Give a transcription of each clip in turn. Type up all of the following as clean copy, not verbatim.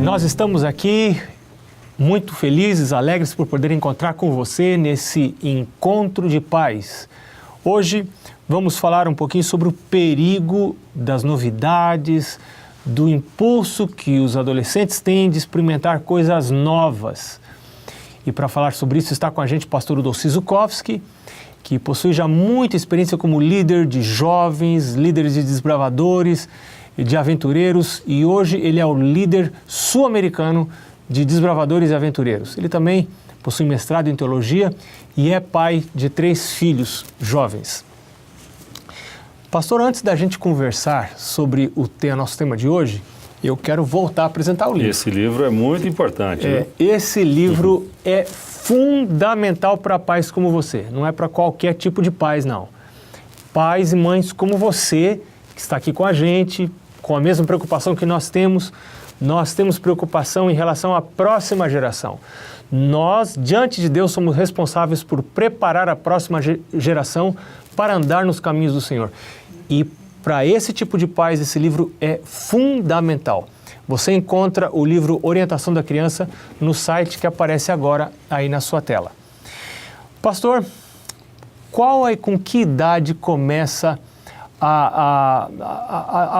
Nós estamos aqui muito felizes, alegres por poder encontrar com você nesse encontro de paz. Hoje vamos falar um pouquinho sobre o perigo das novidades, do impulso que os adolescentes têm de experimentar coisas novas. E para falar sobre isso está com a gente o pastor Udolci Zukovski, que possui já muita experiência como líder de jovens, líderes de desbravadores, de aventureiros, e hoje ele é o líder sul-americano de desbravadores e aventureiros. Ele também possui mestrado em teologia e é pai de 3 filhos jovens. Pastor, antes da gente conversar sobre o nosso tema de hoje, eu quero voltar a apresentar o livro. Esse livro é muito importante, né? Esse livro é fundamental para pais como você. Não é para qualquer tipo de pais, não. Pais e mães como você, que está aqui com a gente, com a mesma preocupação que nós temos preocupação em relação à próxima geração. Nós, diante de Deus, somos responsáveis por preparar a próxima geração para andar nos caminhos do Senhor. E para esse tipo de pais, esse livro é fundamental. Você encontra o livro Orientação da Criança no site que aparece agora aí na sua tela. Pastor, com que idade começa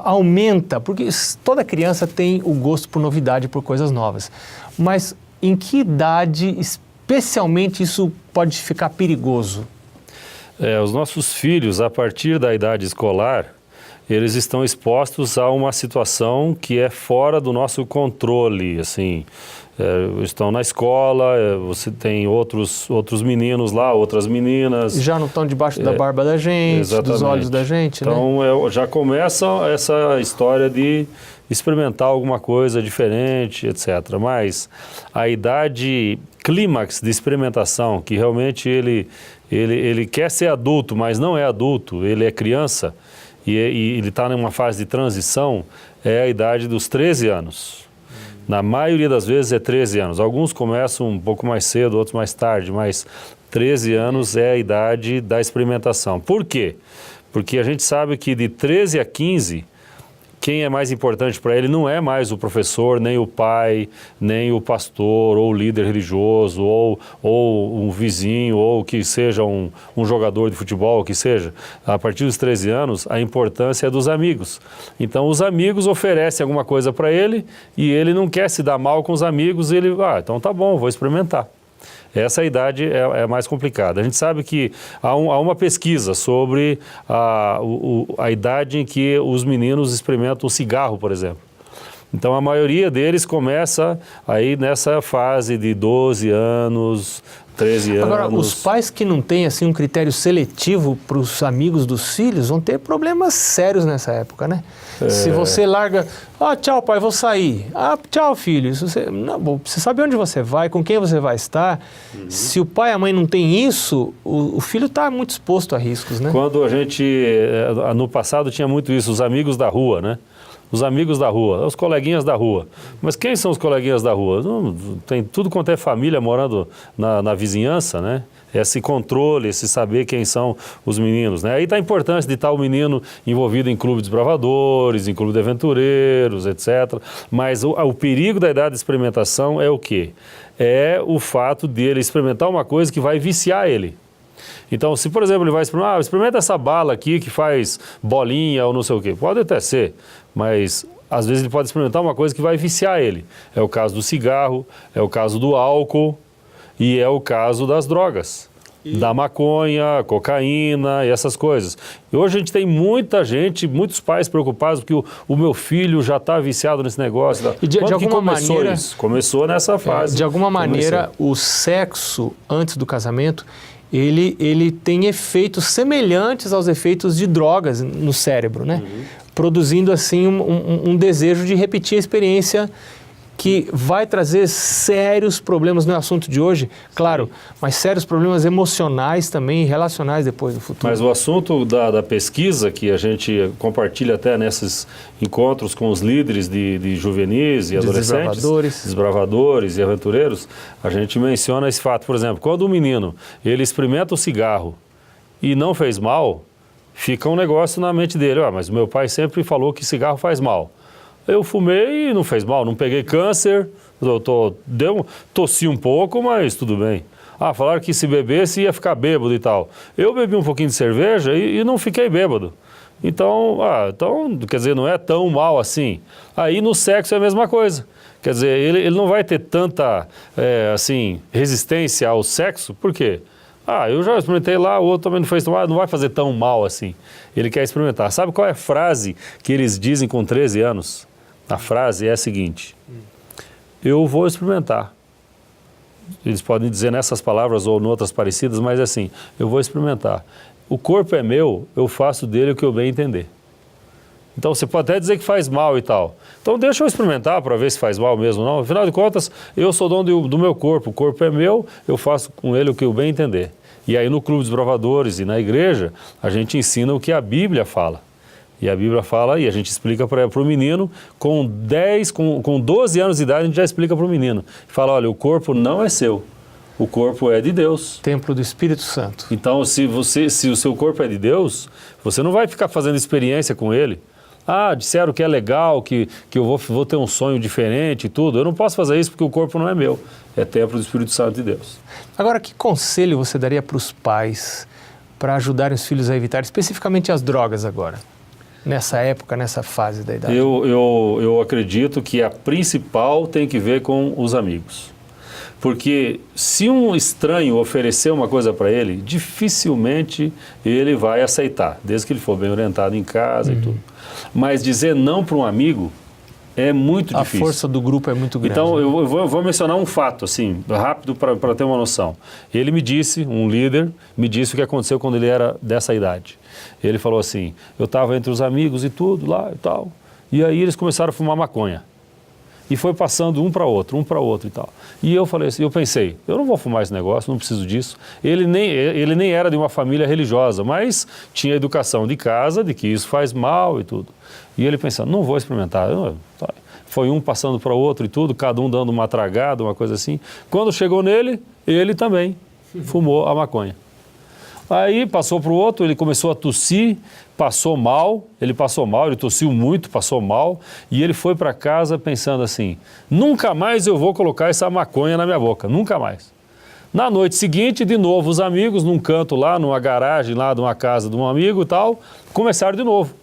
aumenta? Porque toda criança tem o gosto por novidade, por coisas novas. Mas em que idade, especialmente, isso pode ficar perigoso? Os nossos filhos, a partir da idade escolar, eles estão expostos a uma situação que é fora do nosso controle, assim. Estão na escola, você tem outros meninos lá, outras meninas. Já não estão debaixo da barba da gente, exatamente, dos olhos da gente, então, né? Já começa essa história de experimentar alguma coisa diferente, etc. Mas a idade clímax de experimentação, que realmente ele quer ser adulto, mas não é adulto, ele é criança, e ele está numa fase de transição, é a idade dos 13 anos. Na maioria das vezes é 13 anos. Alguns começam um pouco mais cedo, outros mais tarde, mas 13 anos é a idade da experimentação. Por quê? Porque a gente sabe que de 13 a 15, quem é mais importante para ele não é mais o professor, nem o pai, nem o pastor, ou o líder religioso, ou um vizinho, ou que seja um jogador de futebol, que seja. A partir dos 13 anos, a importância é dos amigos. Então, os amigos oferecem alguma coisa para ele e ele não quer se dar mal com os amigos, e ele, então tá bom, vou experimentar. Essa idade é mais complicada. A gente sabe que há uma pesquisa sobre a idade em que os meninos experimentam o cigarro, por exemplo. Então, a maioria deles começa aí nessa fase de 12 anos, 13 anos. Agora, os pais que não têm assim, um critério seletivo para os amigos dos filhos vão ter problemas sérios nessa época, né? Se você larga, tchau pai, vou sair. Tchau filho. Você sabe onde você vai, com quem você vai estar. Se o pai e a mãe não têm isso, o filho está muito exposto a riscos, né? Quando a gente, no passado tinha muito isso, os amigos da rua, né? Os amigos da rua, os coleguinhas da rua. Mas quem são os coleguinhas da rua? Tem tudo quanto é família morando na vizinhança, né? Esse controle, esse saber quem são os meninos, né? Aí está a importância de estar o menino envolvido em clube de desbravadores, em clube de aventureiros, etc. Mas o perigo da idade de experimentação é o quê? É o fato de ele experimentar uma coisa que vai viciar ele. Então, se por exemplo ele vai experimentar, experimenta essa bala aqui que faz bolinha ou não sei o quê, pode até ser, mas às vezes ele pode experimentar uma coisa que vai viciar ele. É o caso do cigarro, é o caso do álcool e é o caso das drogas, da maconha, cocaína e essas coisas. E hoje a gente tem muitos pais preocupados porque o meu filho já está viciado nesse negócio. E de alguma maneira, isso? Começou nessa fase. De alguma maneira, o sexo antes do casamento, ele tem efeitos semelhantes aos efeitos de drogas no cérebro, né? Produzindo assim um desejo de repetir a experiência que vai trazer sérios problemas, não é assunto de hoje, claro, mas sérios problemas emocionais também, relacionais depois no futuro. Mas o assunto da pesquisa que a gente compartilha até nesses encontros com os líderes de juvenis e adolescentes, desbravadores e aventureiros, a gente menciona esse fato. Por exemplo, quando o menino ele experimenta o cigarro e não fez mal, fica um negócio na mente dele, mas o meu pai sempre falou que cigarro faz mal. Eu fumei e não fez mal, não peguei câncer, tossi um pouco, mas tudo bem. Falaram que se bebesse ia ficar bêbado e tal. Eu bebi um pouquinho de cerveja e não fiquei bêbado. Então, quer dizer, não é tão mal assim. Aí no sexo é a mesma coisa. Quer dizer, ele não vai ter tanta, resistência ao sexo, por quê? Eu já experimentei lá, o outro também não fez, não vai fazer tão mal assim. Ele quer experimentar. Sabe qual é a frase que eles dizem com 13 anos? A frase é a seguinte: eu vou experimentar. Eles podem dizer nessas palavras ou em outras parecidas, mas é assim, eu vou experimentar. O corpo é meu, eu faço dele o que eu bem entender. Então você pode até dizer que faz mal e tal. Então deixa eu experimentar para ver se faz mal mesmo ou não. Afinal de contas, eu sou dono do meu corpo, o corpo é meu, eu faço com ele o que eu bem entender. E aí no Clube dos Bravadores e na igreja, a gente ensina o que a Bíblia fala. E a Bíblia fala, e a gente explica para o menino, com 12 anos de idade, a gente já explica para o menino. Fala, olha, o corpo não é seu, o corpo é de Deus. Templo do Espírito Santo. Então, se o seu corpo é de Deus, você não vai ficar fazendo experiência com ele. Disseram que é legal, que eu vou ter um sonho diferente e tudo. Eu não posso fazer isso porque o corpo não é meu, é templo do Espírito Santo de Deus. Agora, que conselho você daria para os pais para ajudarem os filhos a evitar especificamente as drogas agora? Nessa época, nessa fase da idade? Eu acredito que a principal tem que ver com os amigos. Porque se um estranho oferecer uma coisa para ele, dificilmente ele vai aceitar, desde que ele for bem orientado em casa e tudo. Mas dizer não para um amigo é muito difícil. A força do grupo é muito grande. Então, eu vou mencionar um fato, assim, rápido para ter uma noção. Ele me disse, um líder, me disse o que aconteceu quando ele era dessa idade. Ele falou assim, eu estava entre os amigos e tudo lá e tal, e aí eles começaram a fumar maconha. E foi passando um para outro e tal. E eu falei assim, eu pensei, eu não vou fumar esse negócio, não preciso disso. Ele nem era de uma família religiosa, mas tinha educação de casa, de que isso faz mal e tudo. E ele pensando, não vou experimentar. Foi um passando para o outro e tudo, cada um dando uma tragada, uma coisa assim. Quando chegou nele, ele também fumou a maconha. Aí passou para o outro, ele começou a tossir, ele tossiu muito, passou mal, e ele foi para casa pensando assim, nunca mais eu vou colocar essa maconha na minha boca, nunca mais. Na noite seguinte, de novo, os amigos, num canto lá, numa garagem lá de uma casa de um amigo e tal, começaram de novo.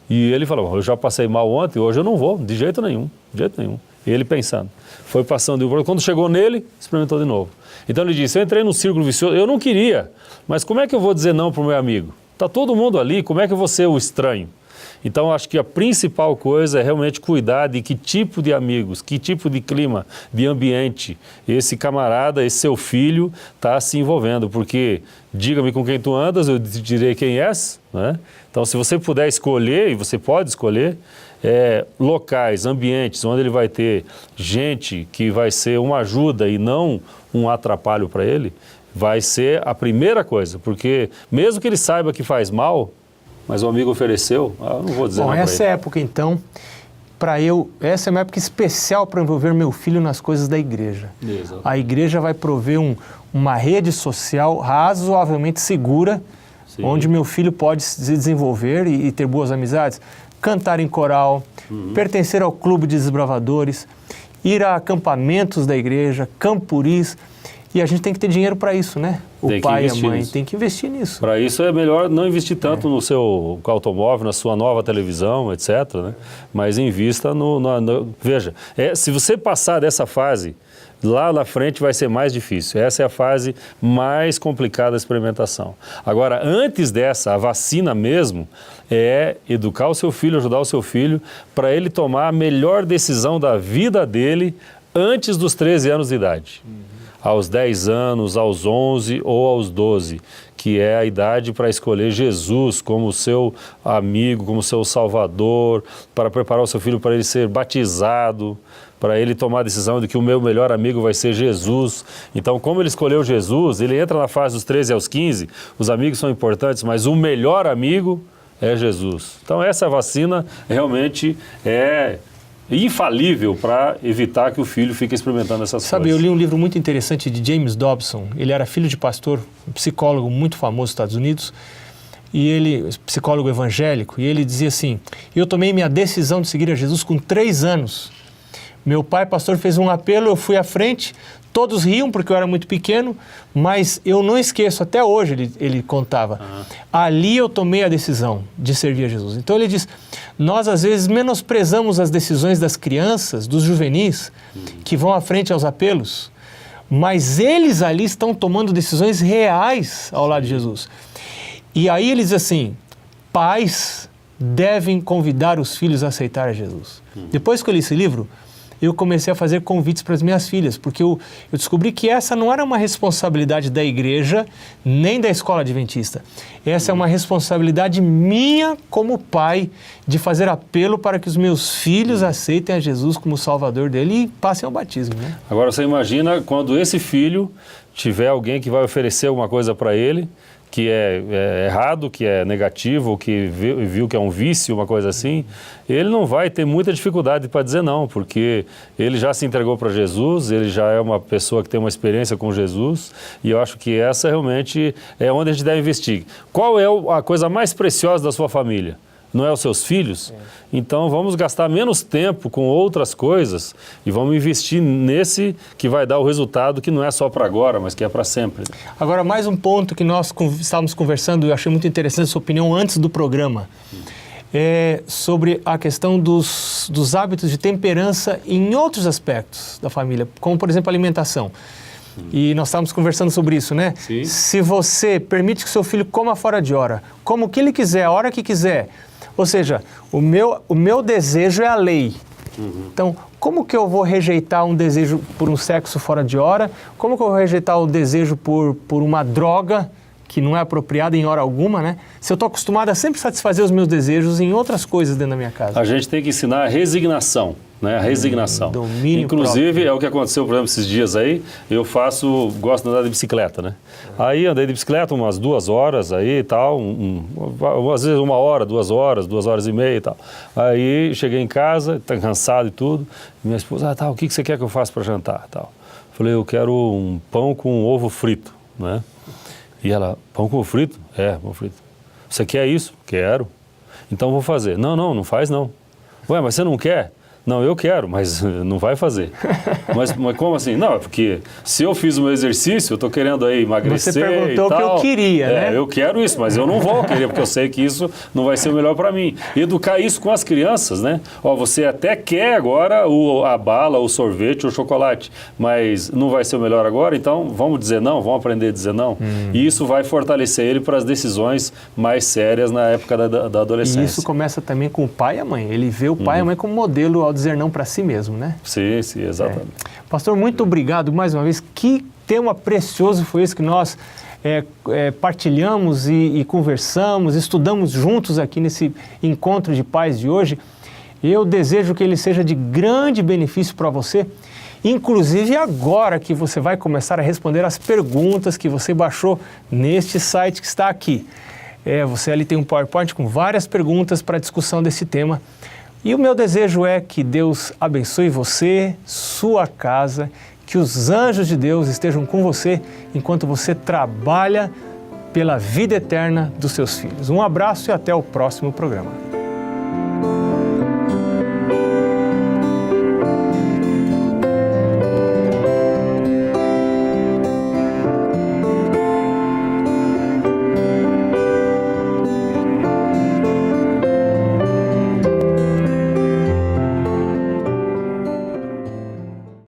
E ele falou, eu já passei mal ontem, hoje eu não vou, de jeito nenhum, de jeito nenhum. E ele pensando, foi passando, quando chegou nele, experimentou de novo. Então ele disse, eu entrei num círculo vicioso, eu não queria, mas como é que eu vou dizer não para o meu amigo? Está todo mundo ali, como é que eu vou ser o estranho? Então acho que a principal coisa é realmente cuidar de que tipo de amigos, que tipo de clima, de ambiente esse camarada, esse seu filho está se envolvendo, porque diga-me com quem tu andas, eu te direi quem és, né? Então se você puder escolher, e você pode escolher, locais, ambientes onde ele vai ter gente que vai ser uma ajuda e não um atrapalho para ele, vai ser a primeira coisa, porque mesmo que ele saiba que faz mal, mas o amigo ofereceu, eu não vou dizer nada para ele. Essa época então, essa é uma época especial para envolver meu filho nas coisas da igreja. Exato. A igreja vai prover uma rede social razoavelmente segura, sim, onde meu filho pode se desenvolver e ter boas amizades, cantar em coral, pertencer ao clube de desbravadores, ir a acampamentos da igreja, campuris. E a gente tem que ter dinheiro para isso, né? O pai e a mãe tem que investir nisso. Para isso é melhor não investir tanto no seu automóvel, na sua nova televisão, etc., né? Mas invista Veja, se você passar dessa fase, lá na frente vai ser mais difícil. Essa é a fase mais complicada da experimentação. Agora, antes dessa, a vacina mesmo é educar o seu filho, ajudar o seu filho, para ele tomar a melhor decisão da vida dele antes dos 13 anos de idade. Aos 10 anos, aos 11 ou aos 12, que é a idade para escolher Jesus como seu amigo, como seu salvador, para preparar o seu filho para ele ser batizado, para ele tomar a decisão de que o meu melhor amigo vai ser Jesus. Então, como ele escolheu Jesus, ele entra na fase dos 13 aos 15, os amigos são importantes, mas o melhor amigo é Jesus. Então, essa vacina realmente é infalível para evitar que o filho fique experimentando essas coisas. Sabe, eu li um livro muito interessante de James Dobson, ele era filho de pastor, um psicólogo muito famoso nos Estados Unidos, e ele, psicólogo evangélico, e ele dizia assim: eu tomei minha decisão de seguir a Jesus com 3 anos. Meu pai, pastor, fez um apelo, eu fui à frente, todos riam porque eu era muito pequeno, mas eu não esqueço, até hoje ele contava, ali eu tomei a decisão de servir a Jesus. Então ele diz, nós às vezes menosprezamos as decisões das crianças, dos juvenis, que vão à frente aos apelos, mas eles ali estão tomando decisões reais ao lado de Jesus. E aí ele diz assim, pais devem convidar os filhos a aceitar a Jesus. Depois que eu li esse livro, eu comecei a fazer convites para as minhas filhas, porque eu descobri que essa não era uma responsabilidade da igreja, nem da escola adventista. Essa é uma responsabilidade minha como pai, de fazer apelo para que os meus filhos aceitem a Jesus como Salvador dele e passem ao batismo, né? Agora você imagina quando esse filho tiver alguém que vai oferecer alguma coisa para ele, que é errado, que é negativo, que viu que é um vício, uma coisa assim, ele não vai ter muita dificuldade para dizer não, porque ele já se entregou para Jesus, ele já é uma pessoa que tem uma experiência com Jesus, e eu acho que essa realmente é onde a gente deve investir. Qual é a coisa mais preciosa da sua família? Não é os seus filhos? Então vamos gastar menos tempo com outras coisas e vamos investir nesse que vai dar o resultado que não é só para agora, mas que é para sempre. Agora, mais um ponto que nós estávamos conversando, eu achei muito interessante a sua opinião antes do programa, é sobre a questão dos hábitos de temperança em outros aspectos da família, como por exemplo a alimentação. E nós estávamos conversando sobre isso, né? Sim. Se você permite que seu filho coma fora de hora, como o que ele quiser, a hora que quiser, ou seja, o meu desejo é a lei. Então, como que eu vou rejeitar um desejo por um sexo fora de hora? Como que eu vou rejeitar o desejo por uma droga que não é apropriada em hora alguma, né? Se eu estou acostumado a sempre satisfazer os meus desejos em outras coisas dentro da minha casa. A gente tem que ensinar a resignação. Né, a resignação. Domínio Inclusive, próprio. É o que aconteceu, por exemplo, esses dias aí, gosto de andar de bicicleta, né? Aí andei de bicicleta umas 2 horas aí e tal, às vezes 1 hora, 2 horas, 2 horas e meia e tal. Aí cheguei em casa, tá cansado e tudo, e minha esposa, o que você quer que eu faça para jantar? Tal. Falei, eu quero um pão com ovo frito, né? E ela, pão com ovo frito? É, pão frito. Você quer isso? Quero. Então vou fazer. Não faz não. Ué, mas você não quer? Não, eu quero, mas não vai fazer. Mas como assim? Não, porque se eu fiz o meu exercício, eu estou querendo aí emagrecer. Você perguntou e tal. O que eu queria, né? Eu quero isso, mas eu não vou querer, porque eu sei que isso não vai ser o melhor para mim. Educar isso com as crianças, né? Você até quer agora a bala, o sorvete, o chocolate, mas não vai ser o melhor agora, então vamos dizer não, vamos aprender a dizer não. E isso vai fortalecer ele para as decisões mais sérias na época da adolescência. E isso começa também com o pai e a mãe. Ele vê o pai e a mãe como modelo ao dizer não para si mesmo, né? Sim, exatamente. Pastor, muito obrigado mais uma vez. Que tema precioso foi esse que nós partilhamos e conversamos, estudamos juntos aqui nesse encontro de pais de hoje. Eu desejo que ele seja de grande benefício para você, inclusive agora que você vai começar a responder as perguntas que você baixou neste site que está aqui. Você ali tem um PowerPoint com várias perguntas para a discussão desse tema. E o meu desejo é que Deus abençoe você, sua casa, que os anjos de Deus estejam com você enquanto você trabalha pela vida eterna dos seus filhos. Um abraço e até o próximo programa.